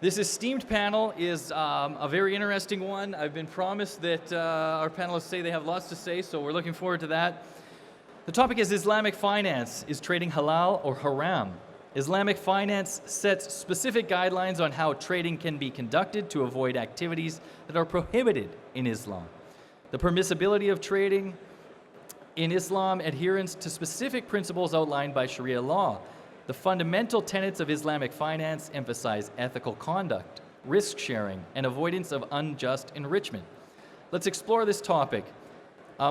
This esteemed panel is a very interesting one. I've been promised that our panelists say they have lots to say, so we're looking forward to that. The topic is Islamic finance. Is trading halal or haram? Islamic finance sets specific guidelines on how trading can be conducted to avoid activities that are prohibited in Islam. The permissibility of trading in Islam, adherence to specific principles outlined by Sharia law. The fundamental tenets of Islamic finance emphasize ethical conduct, risk sharing, and avoidance of unjust enrichment. Let's explore this topic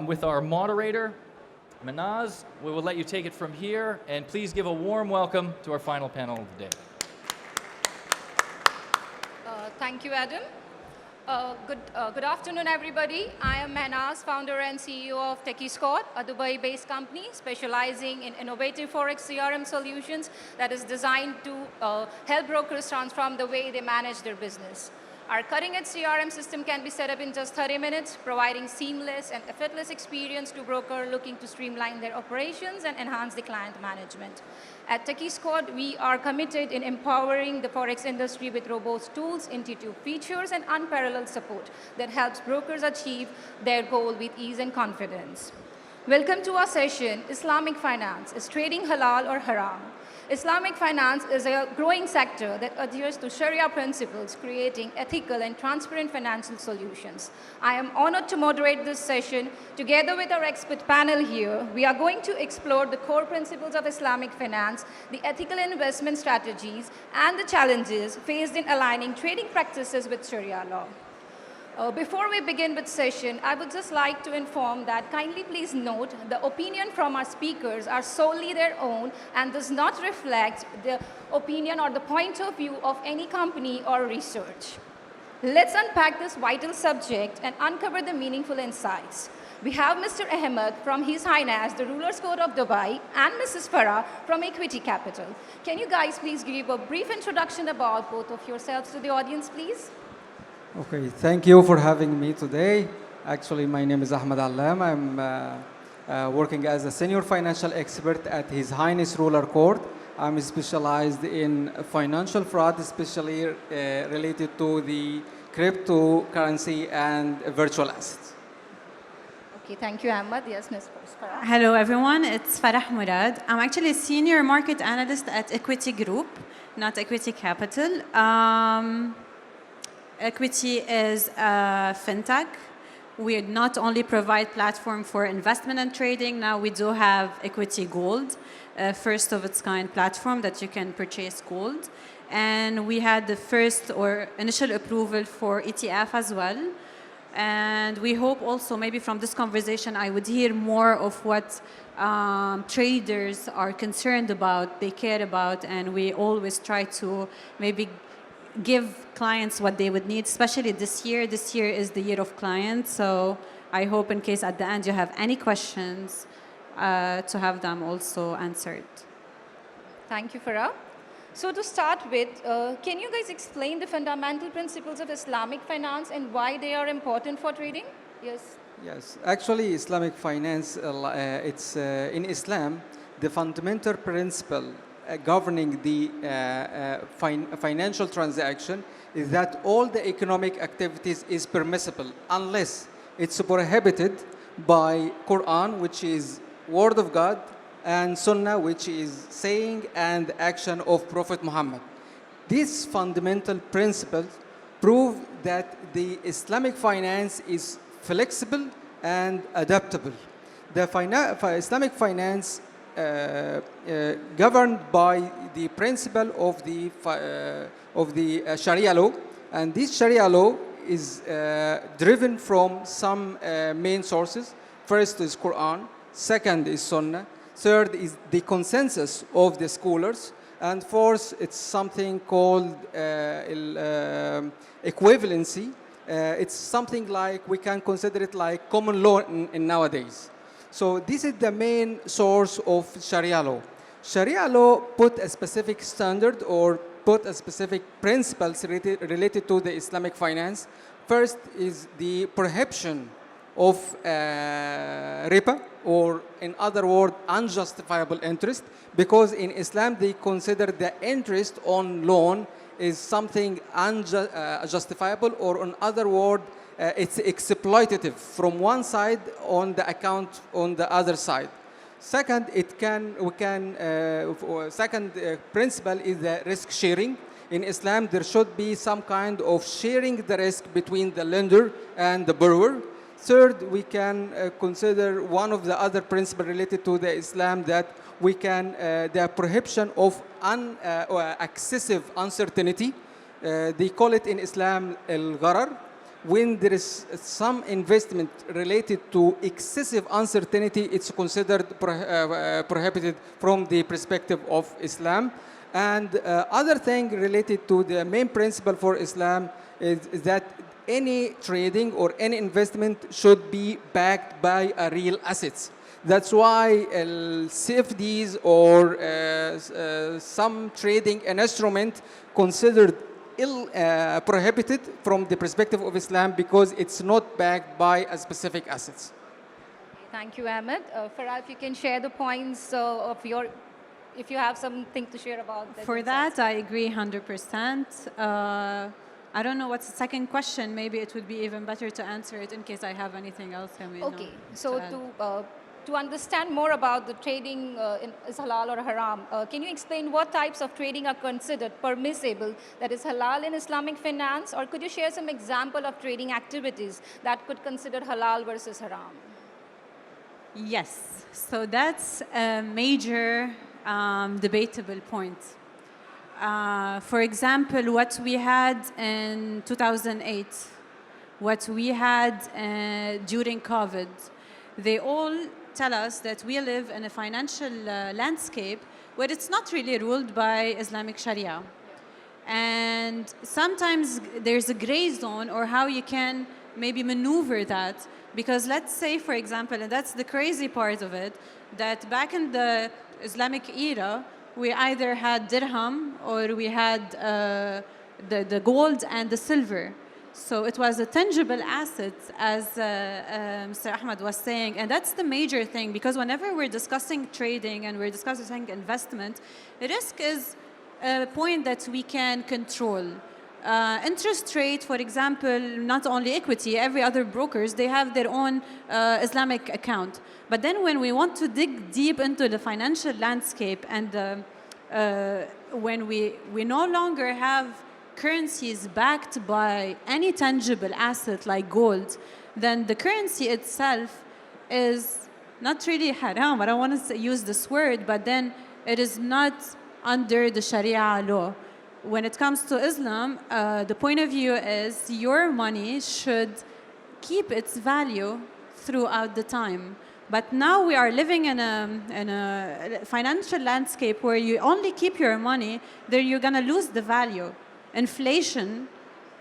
with our moderator, Mehnaz. We will let you take it from here, and please give a warm welcome to our final panel of the day. Thank you, Adam. Good afternoon, everybody. I am Mehnaz, founder and CEO of Techysquad, a Dubai-based company specializing in innovative Forex CRM solutions that is designed to help brokers transform the way they manage their business. Our cutting-edge CRM system can be set up in just 30 minutes, providing seamless and effortless experience to brokers looking to streamline their operations and enhance the client management. At Techysquad, we are committed in empowering the Forex industry with robust tools, intuitive features, and unparalleled support that helps brokers achieve their goal with ease and confidence. Welcome to our session, Islamic Finance. Is trading halal or haram? Islamic finance is a growing sector that adheres to Sharia principles, creating ethical and transparent financial solutions. I am honored to moderate this session. Together with our expert panel here, we are going to explore the core principles of Islamic finance, the ethical investment strategies, and the challenges faced in aligning trading practices with Sharia law. Before we begin with session, I would just like to inform that kindly please note the opinion from our speakers are solely their own and does not reflect the opinion or the point of view of any company or research. Let's unpack this vital subject and uncover the meaningful insights. We have Mr. Ahmed from His Highness, the Ruler's Court of Dubai, and Mrs. Farah from Equiti Capital. Can you guys please give a brief introduction about both of yourselves to the audience, please? Okay, thank you for having me today. Actually, my name is Ahmed Allam. I'm working as a senior financial expert at His Highness Ruler Court. I'm specialized in financial fraud, especially related to the cryptocurrency and virtual assets. Okay, thank you, Ahmed. Yes, Ms. Farah. Hello, everyone. It's Farah Mourad. I'm actually a senior market analyst at Equiti Group, not Equiti Capital. Equiti is a fintech. We not only provide platform for investment and trading, now we do have Equiti Gold, first of its kind platform that you can purchase gold. And we had the first or initial approval for ETF as well. And we hope also maybe from this conversation I would hear more of what traders are concerned about, they care about, and we always try to maybe give clients what they would need, especially this year. This year is the year of clients, so I hope in case at the end you have any questions to have them also answered. Thank you, Farah. So to start with, can you guys explain the fundamental principles of Islamic finance and why they are important for trading? Yes. Yes, actually Islamic finance, it's in Islam, the fundamental principle governing the financial transaction is that all the economic activities is permissible unless it's prohibited by Quran, which is word of God, and Sunnah, which is saying and action of Prophet Muhammad. These fundamental principles prove that the Islamic finance is flexible and adaptable. The Islamic finance governed by the principle of the Sharia law, and this Sharia law is driven from some main sources. First is Quran, second is Sunnah, third is the consensus of the scholars, and fourth it's something called equivalency. It's something like we can consider it like common law in nowadays. So this is the main source of Sharia law. Sharia law put a specific standard or put a specific principles related to the Islamic finance. First is the prohibition of riba, or in other words, unjustifiable interest, because in Islam they consider the interest on loan is something unjustifiable, or in other words, it's exploitative from one side on the account on the other side. Second, second principle is the risk sharing. In Islam, there should be some kind of sharing the risk between the lender and the borrower. Third, we can consider one of the other principles related to the Islam, that we can, the prohibition of excessive uncertainty. They call it in Islam al-gharar. When there is some investment related to excessive uncertainty, it's considered prohibited from the perspective of Islam. And other thing related to the main principle for Islam is that any trading or any investment should be backed by a real assets. That's why CFDs or some trading instrument considered prohibited from the perspective of Islam, because it's not backed by a specific assets. Thank you, Ahmed. Farah, if you can share the points of your, if you have something to share about that. For that, I agree 100%. I don't know what's the second question. Maybe it would be even better to answer it in case I have anything else. Okay, so to understand more about the trading is halal or haram, can you explain what types of trading are considered permissible, that is halal in Islamic finance, or could you share some example of trading activities that could consider halal versus haram? Yes, so that's a major debatable point. For example, what we had in 2008, what we had during COVID, they all tell us that we live in a financial landscape where it's not really ruled by Islamic Sharia. And sometimes there's a gray zone, or how you can maybe maneuver that. Because let's say, for example, and that's the crazy part of it, that back in the Islamic era, we either had dirham or we had the gold and the silver. So it was a tangible asset, as Mr. Ahmed was saying, and that's the major thing, because whenever we're discussing trading and we're discussing investment, risk is a point that we can control. Interest rate, for example, not only equity, every other brokers, they have their own Islamic account. But then when we want to dig deep into the financial landscape, and when we no longer have currencies backed by any tangible asset like gold, then the currency itself is not really haram. I don't want to use this word, but then it is not under the Sharia law. When it comes to Islam, the point of view is your money should keep its value throughout the time. But now we are living in a financial landscape where you only keep your money, then you're going to lose the value. Inflation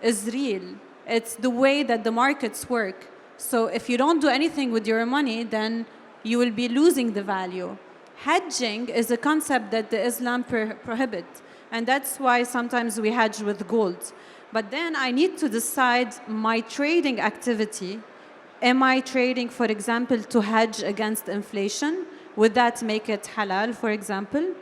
is real. It's the way that the markets work. So if you don't do anything with your money, then you will be losing the value. Hedging is a concept that the Islam prohibits. And that's why sometimes we hedge with gold. But then I need to decide my trading activity. Am I trading, for example, to hedge against inflation? Would that make it halal, for example?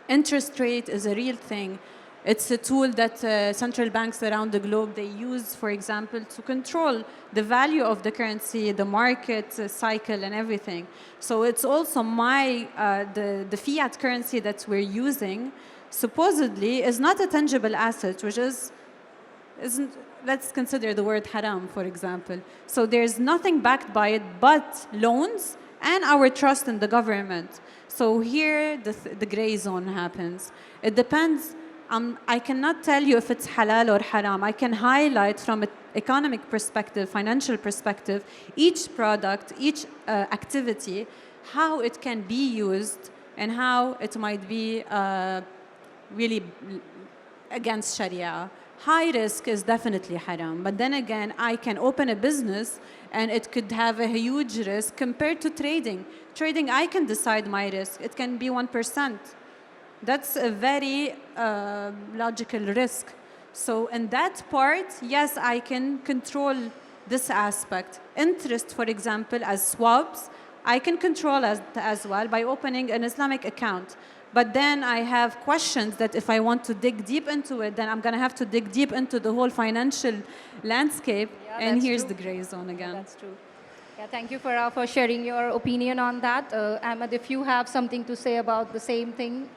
Interest rate is a real thing. It's a tool that central banks around the globe, they use, for example, to control the value of the currency, the market cycle, and everything. So it's also the fiat currency that we're using, supposedly, is not a tangible asset, which isn't, let's consider the word haram, for example. So there's nothing backed by it but loans and our trust in the government. So here, the gray zone happens. It depends. I cannot tell you if it's halal or haram. I can highlight from an economic perspective, financial perspective, each product, each activity, how it can be used and how it might be really against Sharia. High risk is definitely haram. But then again, I can open a business and it could have a huge risk compared to trading. Trading, I can decide my risk. It can be 1%. That's a very logical risk. So in that part, yes, I can control this aspect. Interest, for example, as swaps, I can control as well by opening an Islamic account. But then I have questions that if I want to dig deep into it, then I'm going to have to dig deep into the whole financial landscape. Yeah, And that's here's true. the gray zone again. That's true. Yeah, thank you, Farah, for sharing your opinion on that. Ahmed, if you have something to say about the same thing.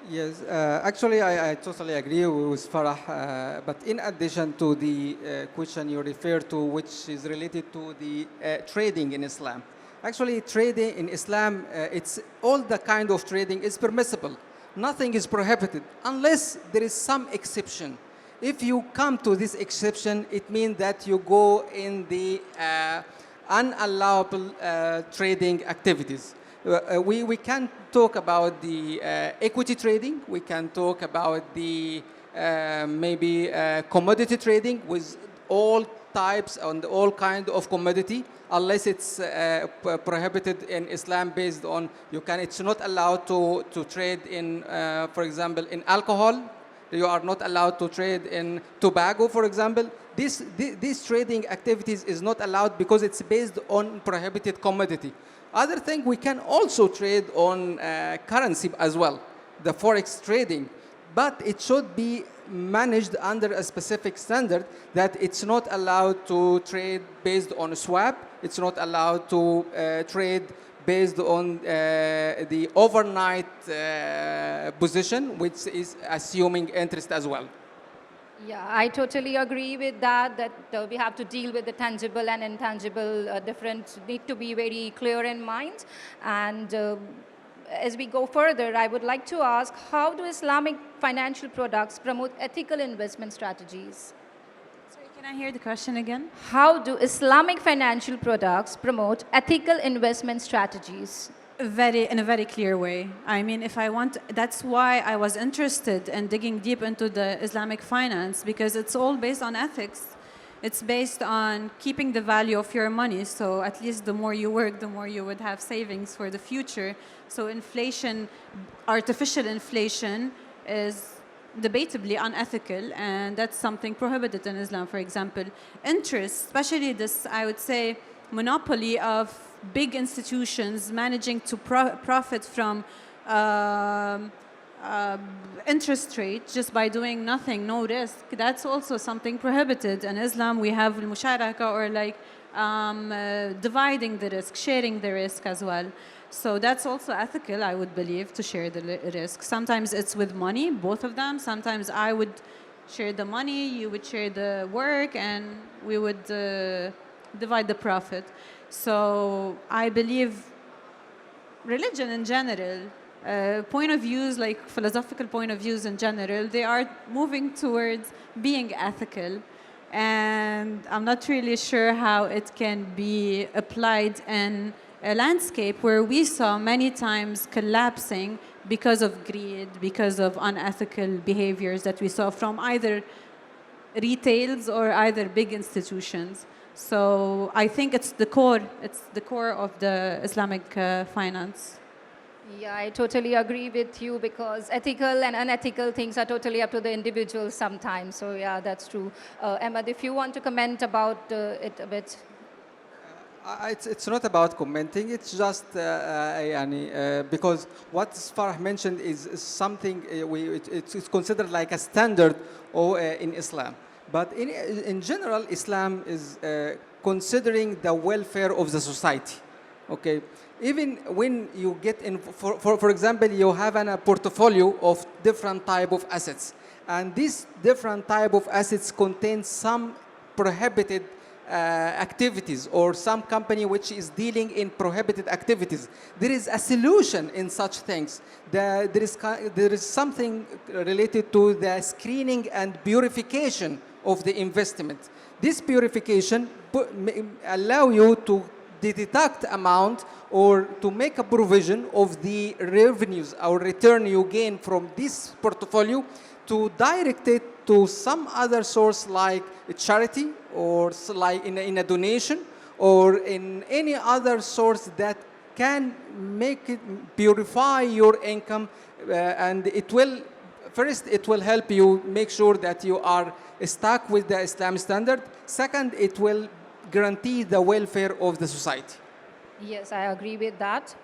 Yes, actually, I totally agree with Farah. But in addition to the question you refer to, which is related to the trading in Islam, actually, trading in Islam, it's all the kind of trading is permissible. Nothing is prohibited unless there is some exception. If you come to this exception, it means that you go in the unallowable trading activities. We can talk about the equity trading. We can talk about the maybe commodity trading with all types and all kind of commodity, unless it's prohibited in Islam based on it's not allowed to trade in, for example, in alcohol. You are not allowed to trade in tobacco, for example. These trading activities is not allowed because it's based on prohibited commodity. Other thing, we can also trade on currency as well, the forex trading, but it should be managed under a specific standard that it's not allowed to trade based on a swap. It's not allowed to trade based on the overnight position, which is assuming interest as well. Yeah, I totally agree with that, that we have to deal with the tangible and intangible difference, need to be very clear in mind. And as we go further, I would like to ask, how do Islamic financial products promote ethical investment strategies? Sorry, can I hear the question again? How do Islamic financial products promote ethical investment strategies? In a very clear way. I mean, that's why I was interested in digging deep into the Islamic finance, because it's all based on ethics. It's based on keeping the value of your money. So at least the more you work, the more you would have savings for the future. So inflation, artificial inflation, is debatably unethical, and that's something prohibited in Islam. For example, interest, especially this, I would say, monopoly of big institutions managing to profit from interest rate just by doing nothing, no risk. That's also something prohibited. In Islam, we have al-musharaka, or like dividing the risk, sharing the risk as well. So that's also ethical, I would believe, to share the risk. Sometimes it's with money, both of them. Sometimes I would share the money, you would share the work, and we would divide the profit. So I believe religion in general, point of views, like philosophical point of views in general, they are moving towards being ethical. And I'm not really sure how it can be applied in a landscape where we saw many times collapsing because of greed, because of unethical behaviors that we saw from either retails or either big institutions. So I think it's the core of the Islamic finance. Yeah, I totally agree with you, because ethical and unethical things are totally up to the individual sometimes. So yeah, that's true. Ahmed, if you want to comment about it a bit. It's not about commenting. It's just because what Farah mentioned is something it's considered like a standard in Islam. But in general, Islam is considering the welfare of the society. Okay, even when you get in, for example, you have a portfolio of different type of assets, and these different type of assets contain some prohibited activities, or some company which is dealing in prohibited activities. There is a solution in such things. There is something related to the screening and purification of the investment. This purification allow you to deduct amount or to make a provision of the revenues or return you gain from this portfolio to direct it to some other source, like a charity, or like in a donation, or in any other source that can make it purify your income, and it will help you make sure that you are stuck with the Islam standard. Second, it will guarantee the welfare of the society. Yes, I agree with that.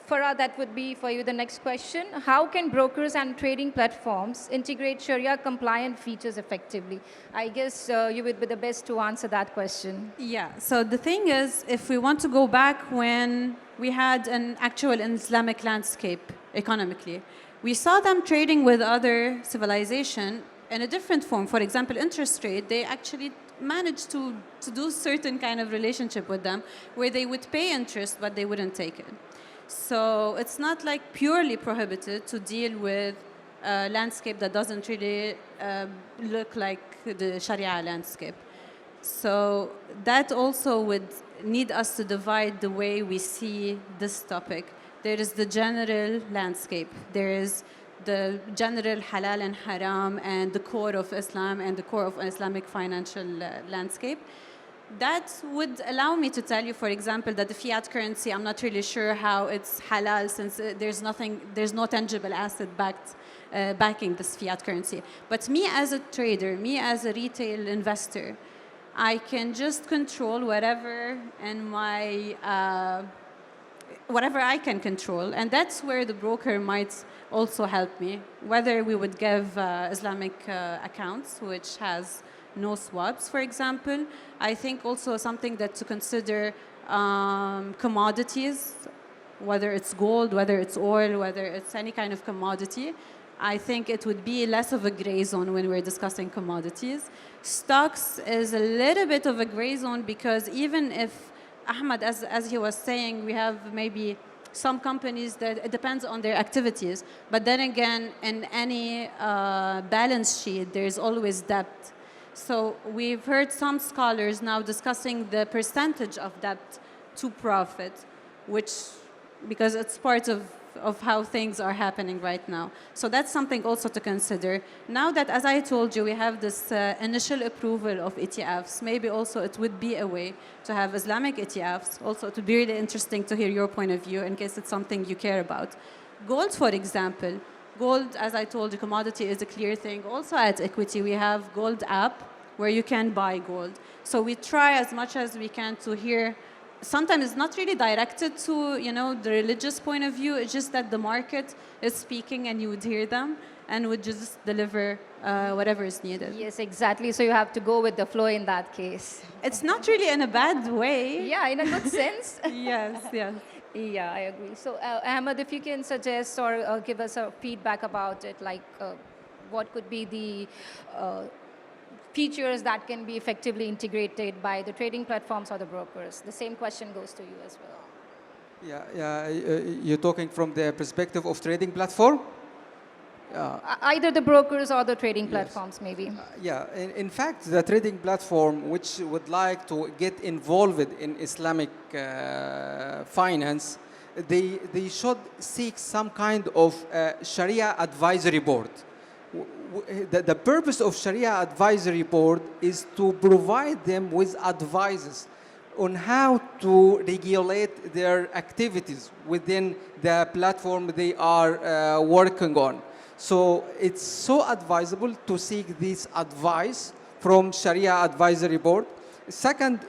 Farah, that would be for you the next question. How can brokers and trading platforms integrate Sharia compliant features effectively? I guess you would be the best to answer that question. Yeah, so the thing is, if we want to go back when we had an actual Islamic landscape economically, we saw them trading with other civilization in a different form. For example, interest rate, they actually managed to do certain kind of relationship with them where they would pay interest, but they wouldn't take it. So it's not like purely prohibited to deal with a landscape that doesn't really look like the Sharia landscape. So that also would need us to divide the way we see this topic. There is the general landscape. There is the general halal and haram and the core of Islam and the core of Islamic financial landscape. That would allow me to tell you, for example, that the fiat currency, I'm not really sure how it's halal since there's no tangible asset backing this fiat currency. But me as a trader, me as a retail investor, I can just control whatever in my whatever I can control, and that's where the broker might also help me. Whether we would give Islamic accounts, which has no swaps, for example. I think also something that to consider commodities, whether it's gold, whether it's oil, whether it's any kind of commodity. I think it would be less of a gray zone when we're discussing commodities. Stocks is a little bit of a gray zone because even if Ahmed, as he was saying, we have maybe some companies that it depends on their activities. But then again, in any balance sheet, there's always debt. So we've heard some scholars now discussing the percentage of debt to profit, which, because it's part of how things are happening right now. So that's something also to consider. Now that, as I told you, we have this initial approval of ETFs, maybe also it would be a way to have Islamic ETFs. Also, it would be really interesting to hear your point of view in case it's something you care about. Gold, for example. Gold, as I told you, commodity is a clear thing. Also at Equiti, we have Gold app where you can buy gold. So we try as much as we can to hear. Sometimes it's not really directed to, the religious point of view. It's just that the market is speaking and you would hear them and would just deliver whatever is needed. Yes, exactly. So you have to go with the flow in that case. It's not really in a bad way. Yeah, in a good sense. Yes. Yeah, I agree. So Ahmed, if you can suggest or give us a feedback about it, like what could be the features that can be effectively integrated by the trading platforms or the brokers? The same question goes to you as well. Yeah. You're talking from the perspective of trading platform? Either the brokers or the trading platforms, maybe. In fact, the trading platform which would like to get involved in Islamic finance, they should seek some kind of Sharia advisory board. The purpose of Sharia advisory board is to provide them with advices on how to regulate their activities within the platform they are working on. So it's so advisable to seek this advice from Sharia advisory board. Second,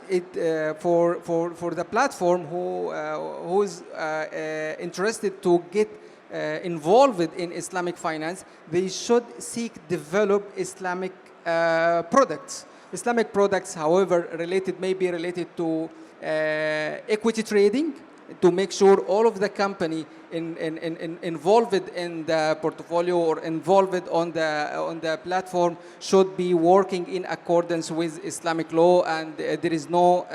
for the platform who is interested to get involved in Islamic finance, they should develop Islamic products. Islamic products, however, may be related to equity trading, to make sure all of the company involved in the portfolio or involved on the platform should be working in accordance with Islamic law, and there is no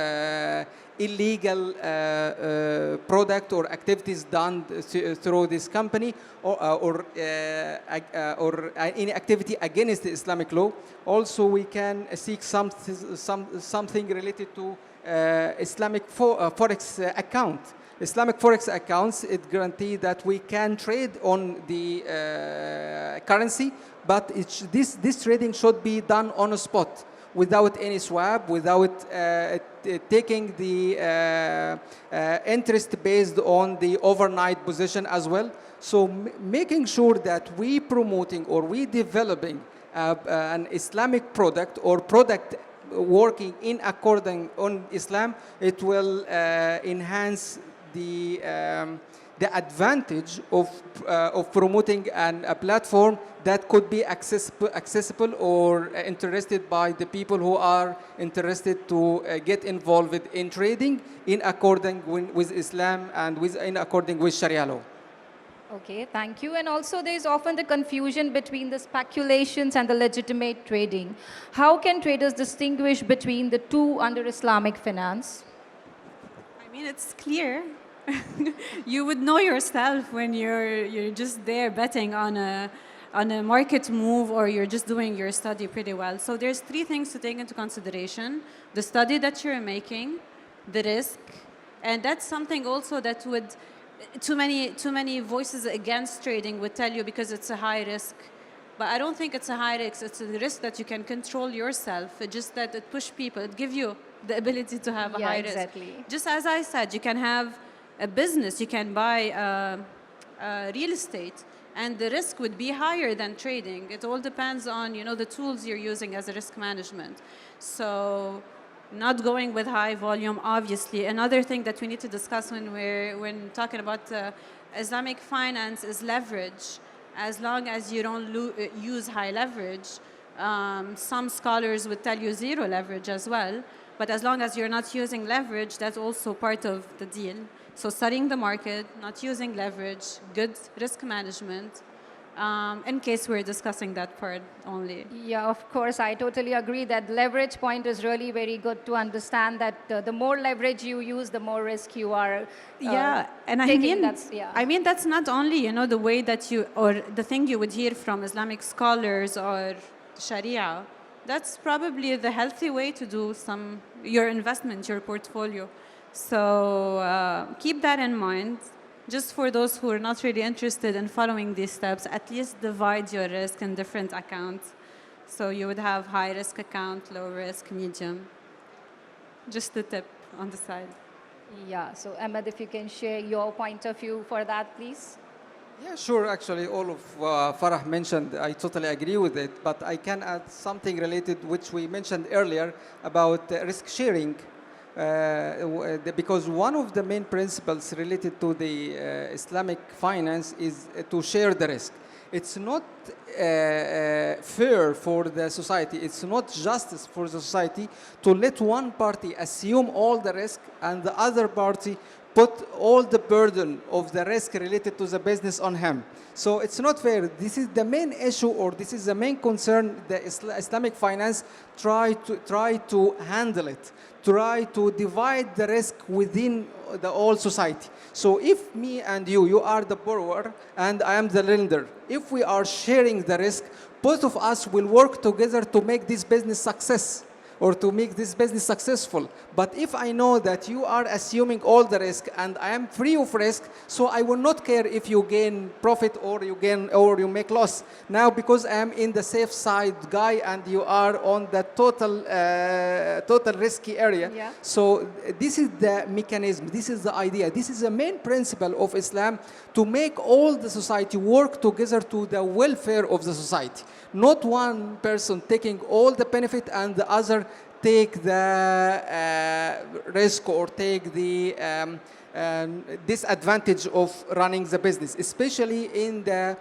illegal product or activities done through this company or any activity against the Islamic law. Also, we can seek something related to Islamic forex account. Islamic forex accounts, it guarantees that we can trade on the currency, but this trading should be done on a spot, without any swap, without taking the interest based on the overnight position as well. So making sure that we promoting or we developing an Islamic product or product working in accordance on Islam, it will enhance the the advantage of promoting a platform that could be accessible or interested by the people who are interested to get involved in trading in accordance with Islam and in accordance with Sharia law. Okay, thank you. And also there is often the confusion between the speculations and the legitimate trading. How can traders distinguish between the two under Islamic finance? I mean, it's clear. You would know yourself when you're just there betting on a market move, or you're just doing your study pretty well. So there's three things to take into consideration: the study that you're making, the risk, and that's something also that would too many voices against trading would tell you because it's a high risk. But I don't think it's a high risk. It's a risk that you can control yourself. It's just that it push people. It gives you the ability to have a high exactly. risk. Just as I said, you can have a business, you can buy real estate, and the risk would be higher than trading. It all depends on the tools you're using as a risk management. So not going with high volume, obviously. Another thing that we need to discuss when talking about Islamic finance is leverage. As long as you don't use high leverage, some scholars would tell you zero leverage as well. But as long as you're not using leverage, that's also part of the deal. So studying the market, not using leverage, good risk management, in case we're discussing that part only. Yeah, of course, I totally agree that leverage point is really very good to understand that the more leverage you use, the more risk you are and taking. I mean, that's not only, the way that or the thing you would hear from Islamic scholars or Sharia. That's probably the healthy way to do your investment, your portfolio. So keep that in mind. Just for those who are not really interested in following these steps, at least divide your risk in different accounts. So you would have high risk account, low risk, medium. Just a tip on the side. Yeah, so Ahmed, if you can share your point of view for that, please. Yeah, sure. Actually, all of Farah mentioned, I totally agree with it. But I can add something related, which we mentioned earlier, about risk sharing. Because one of the main principles related to the Islamic finance is to share the risk. It's not fair for the society. It's not justice for the society to let one party assume all the risk and the other party put all the burden of the risk related to the business on him. So it's not fair. This is the main issue, or this is the main concern the Islamic finance try to handle it, try to divide the risk within the whole society. So if me and you are the borrower and I am the lender, if we are sharing the risk, both of us will work together to make this business success, or to make this business successful. But if I know that you are assuming all the risk and I am free of risk, so I will not care if you gain profit or you make loss. Now, because I am in the safe side guy and you are on the total risky area. Yeah. So this is the mechanism, this is the idea, this is the main principle of Islam, to make all the society work together to the welfare of the society. Not one person taking all the benefit and the other take the risk or take the disadvantage of running the business, especially in the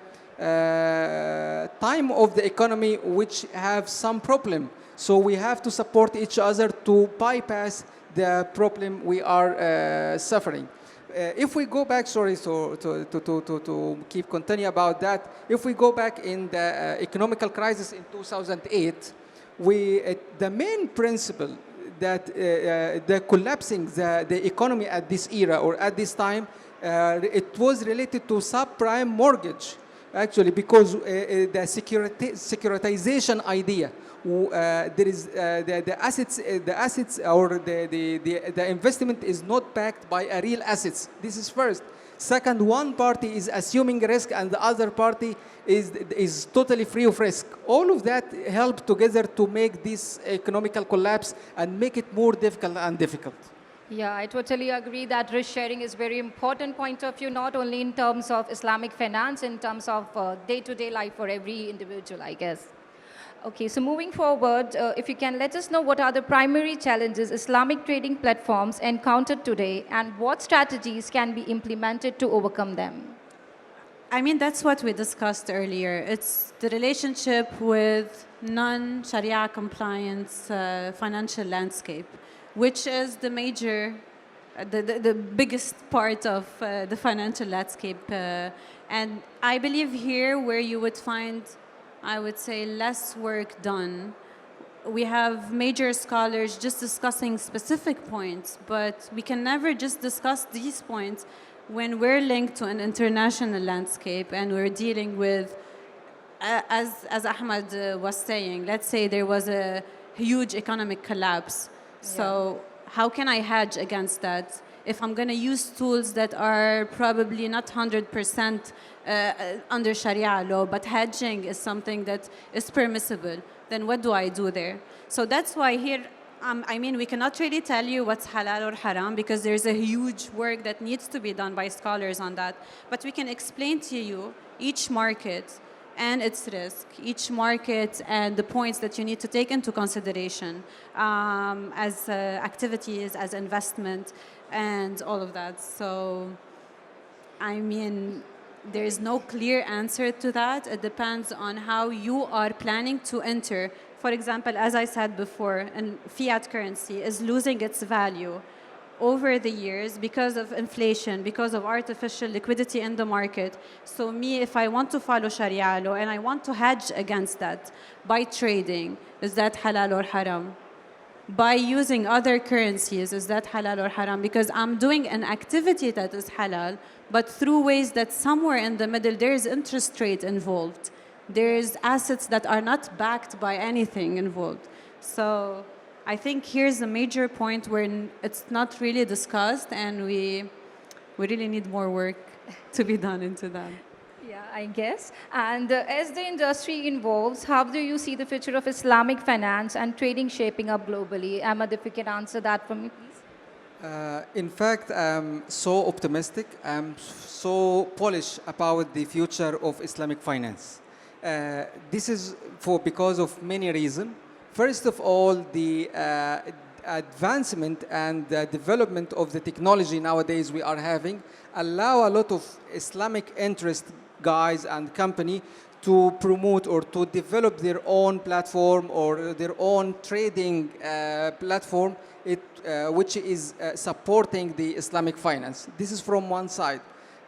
time of the economy which have some problem. So we have to support each other to bypass the problem we are suffering. If we go back, sorry, to keep continue about that, if we go back in the economical crisis in 2008, the main principle that the collapsing the economy at this era or at this time, it was related to subprime mortgage, actually, because the securitization idea. There is the assets or the investment is not backed by a real assets. This is first. Second, one party is assuming risk and the other party is totally free of risk. All of that help together to make this economical collapse and make it more difficult and difficult. Yeah, I totally agree that risk sharing is very important point of view, not only in terms of Islamic finance, in terms of day-to-day life for every individual, I guess. Okay, so moving forward, if you can let us know what are the primary challenges Islamic trading platforms encounter today and what strategies can be implemented to overcome them? I mean, that's what we discussed earlier. It's the relationship with non-Sharia compliance financial landscape, which is the major, the biggest part of the financial landscape. And I believe here where you would find, I would say, less work done. We have major scholars just discussing specific points, but we can never just discuss these points when we're linked to an international landscape and we're dealing with, as Ahmed was saying, let's say there was a huge economic collapse. So how can I hedge against that? If I'm going to use tools that are probably not 100% under Sharia law, but hedging is something that is permissible, then what do I do there? So that's why here, I mean, we cannot really tell you what's halal or haram because there's a huge work that needs to be done by scholars on that. But we can explain to you each market and its risk, each market and the points that you need to take into consideration as activities, as investment, and all of that. So, I mean, there is no clear answer to that. It depends on how you are planning to enter. For example, as I said before, and fiat currency is losing its value over the years because of inflation, because of artificial liquidity in the market. So me, if I want to follow Sharia law and I want to hedge against that by trading, is that halal or haram? By using other currencies, is that halal or haram? Because I'm doing an activity that is halal, but through ways that somewhere in the middle, there is interest rate involved. There's assets that are not backed by anything involved. So I think here's a major point where it's not really discussed, and we really need more work to be done into that. Yeah, I guess. And as the industry evolves, how do you see the future of Islamic finance and trading shaping up globally? Ahmed, if you can answer that for me, please. In fact, I'm so optimistic. I'm so bullish about the future of Islamic finance. This is because of many reasons. First of all, the advancement and the development of the technology nowadays we are having allow a lot of Islamic interest guys and company to promote or to develop their own platform or their own trading platform which is supporting the Islamic finance. This is from one side.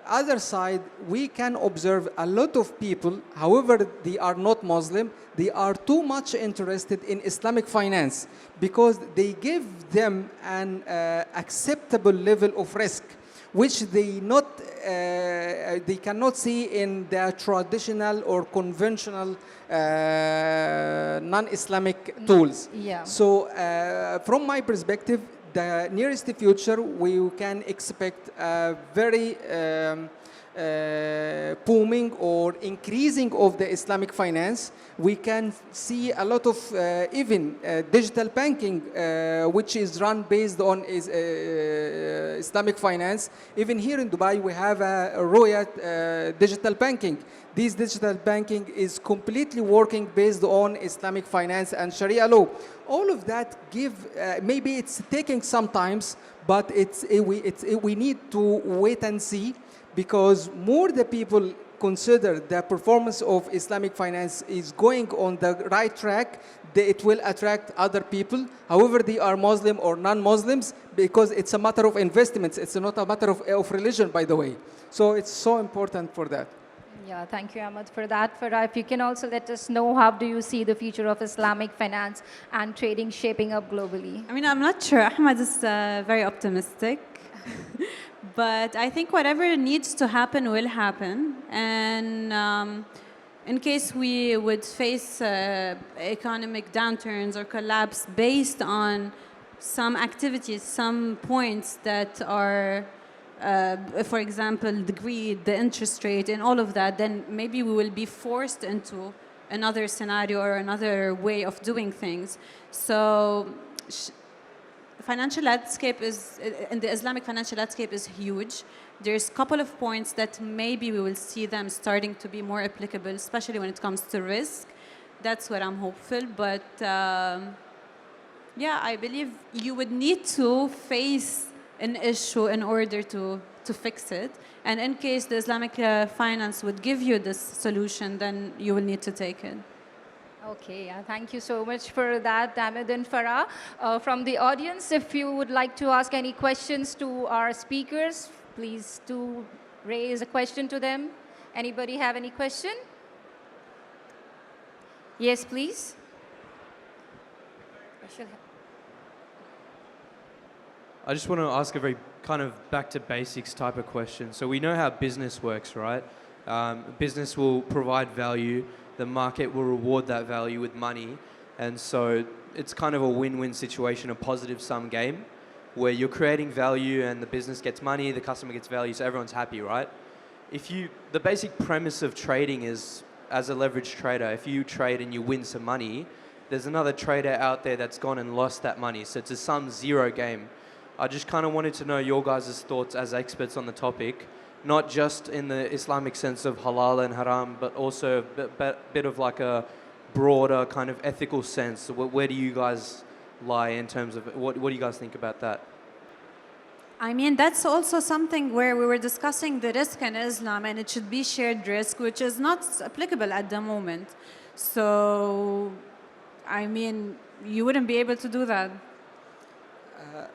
Other side, we can observe a lot of people, however they are not Muslim, they are too much interested in Islamic finance because they give them an acceptable level of risk, which they cannot see in the traditional or conventional non-Islamic tools. Yeah. So from my perspective, the nearest future, we can expect a very booming or increasing of the Islamic finance. We can see a lot of even digital banking, which is run based on Islamic finance. Even here in Dubai, we have a Royal digital banking. This digital banking is completely working based on Islamic finance and Sharia law. All of that maybe it's taking some times, but we need to wait and see, because more the people consider the performance of Islamic finance is going on the right track, it will attract other people, however they are Muslim or non-Muslims, because it's a matter of investments. It's not a matter of religion, by the way. So it's so important for that. Yeah, thank you, Ahmed, for that. Farah, if you can also let us know, how do you see the future of Islamic finance and trading shaping up globally? I mean, I'm not sure. Ahmed is very optimistic. But I think whatever needs to happen will happen. And in case we would face economic downturns or collapse based on some activities, some points that are, for example, the greed, the interest rate, and all of that, then maybe we will be forced into another scenario or another way of doing things. So financial landscape in the Islamic financial landscape is huge. There's a couple of points that maybe we will see them starting to be more applicable, especially when it comes to risk. That's what I'm hopeful. But yeah, I believe you would need to face an issue in order to fix it. And in case the Islamic finance would give you this solution, then you will need to take it. Okay, thank you so much for that, Ahmed and Farah. From the audience, if you would like to ask any questions to our speakers, please do raise a question to them. Anybody have any question? Yes, please. I just want to ask a very kind of back to basics type of question. So we know how business works, right? Business will provide value. The market will reward that value with money. And so it's kind of a win-win situation, a positive sum game, where you're creating value and the business gets money, the customer gets value, so everyone's happy, right? The basic premise of trading is, as a leveraged trader, if you trade and you win some money, there's another trader out there that's gone and lost that money. So it's a sum zero game. I just kind of wanted to know your guys' thoughts as experts on the topic, not just in the Islamic sense of halal and haram, but also a bit of like a broader kind of ethical sense. Where do you guys lie in terms of, what do you guys think about that? I mean, that's also something where we were discussing the risk in Islam, and it should be shared risk, which is not applicable at the moment. So, I mean, you wouldn't be able to do that.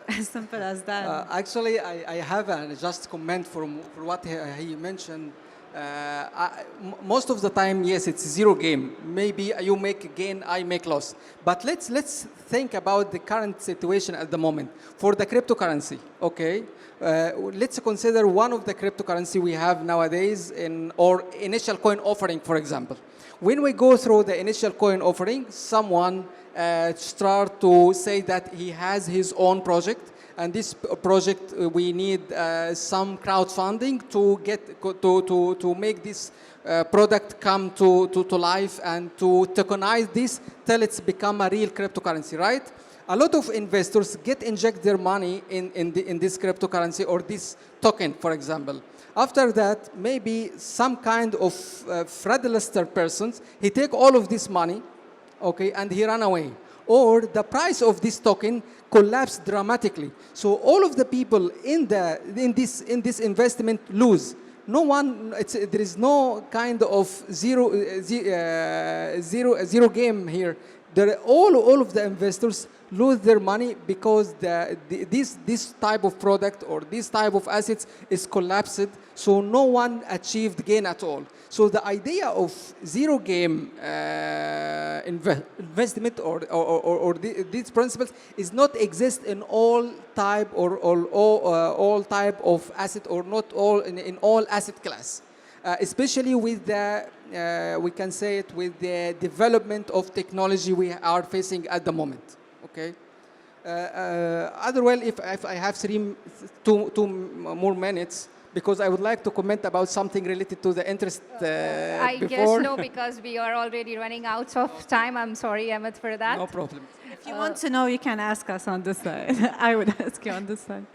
As simple as that. Actually, I have a just comment for what he mentioned. Most of the time, yes, it's zero game. Maybe you make gain, I make loss. But let's think about the current situation at the moment for the cryptocurrency. Okay, let's consider one of the cryptocurrency we have nowadays or initial coin offering, for example. When we go through the initial coin offering, someone start to say that he has his own project, and this project we need some crowdfunding to get to make this product come to life and to tokenize this till it's become a real cryptocurrency, right? A lot of investors inject their money in this cryptocurrency or this token, for example. After that, maybe some kind of fraudulent persons, he take all of this money, okay, and he ran away. Or the price of this token collapsed dramatically. So all of the people in this investment lose. No one, there is no kind of zero game here. All of the investors lose their money because this type of product or this type of assets is collapsed. So no one achieved gain at all. So the idea of zero game investment or these principles is not exist in all type or all type of asset, or not all in all asset class. Especially with the, we can say it, with the development of technology we are facing at the moment, okay? Otherwise, if I have two more minutes, because I would like to comment about something related to the interest I before. guess no, because we are already running out of time. I'm sorry, Ahmed, for that. No problem. If you want to know, you can ask us on this side. I would ask you on this side.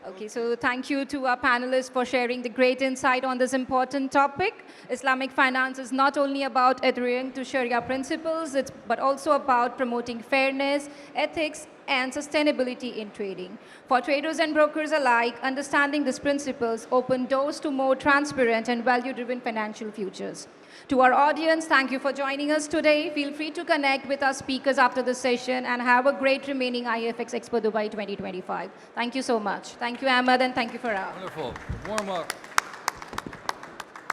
Okay, so thank you to our panelists for sharing the great insight on this important topic. Islamic finance is not only about adhering to Sharia principles, but also about promoting fairness, ethics, and sustainability in trading. For traders and brokers alike, understanding these principles open doors to more transparent and value-driven financial futures. To our audience, thank you for joining us today. Feel free to connect with our speakers after the session, and have a great remaining IFX Expo Dubai 2025. Thank you so much. Thank you, Ahmed, and thank you, Farah. Wonderful. Warm up.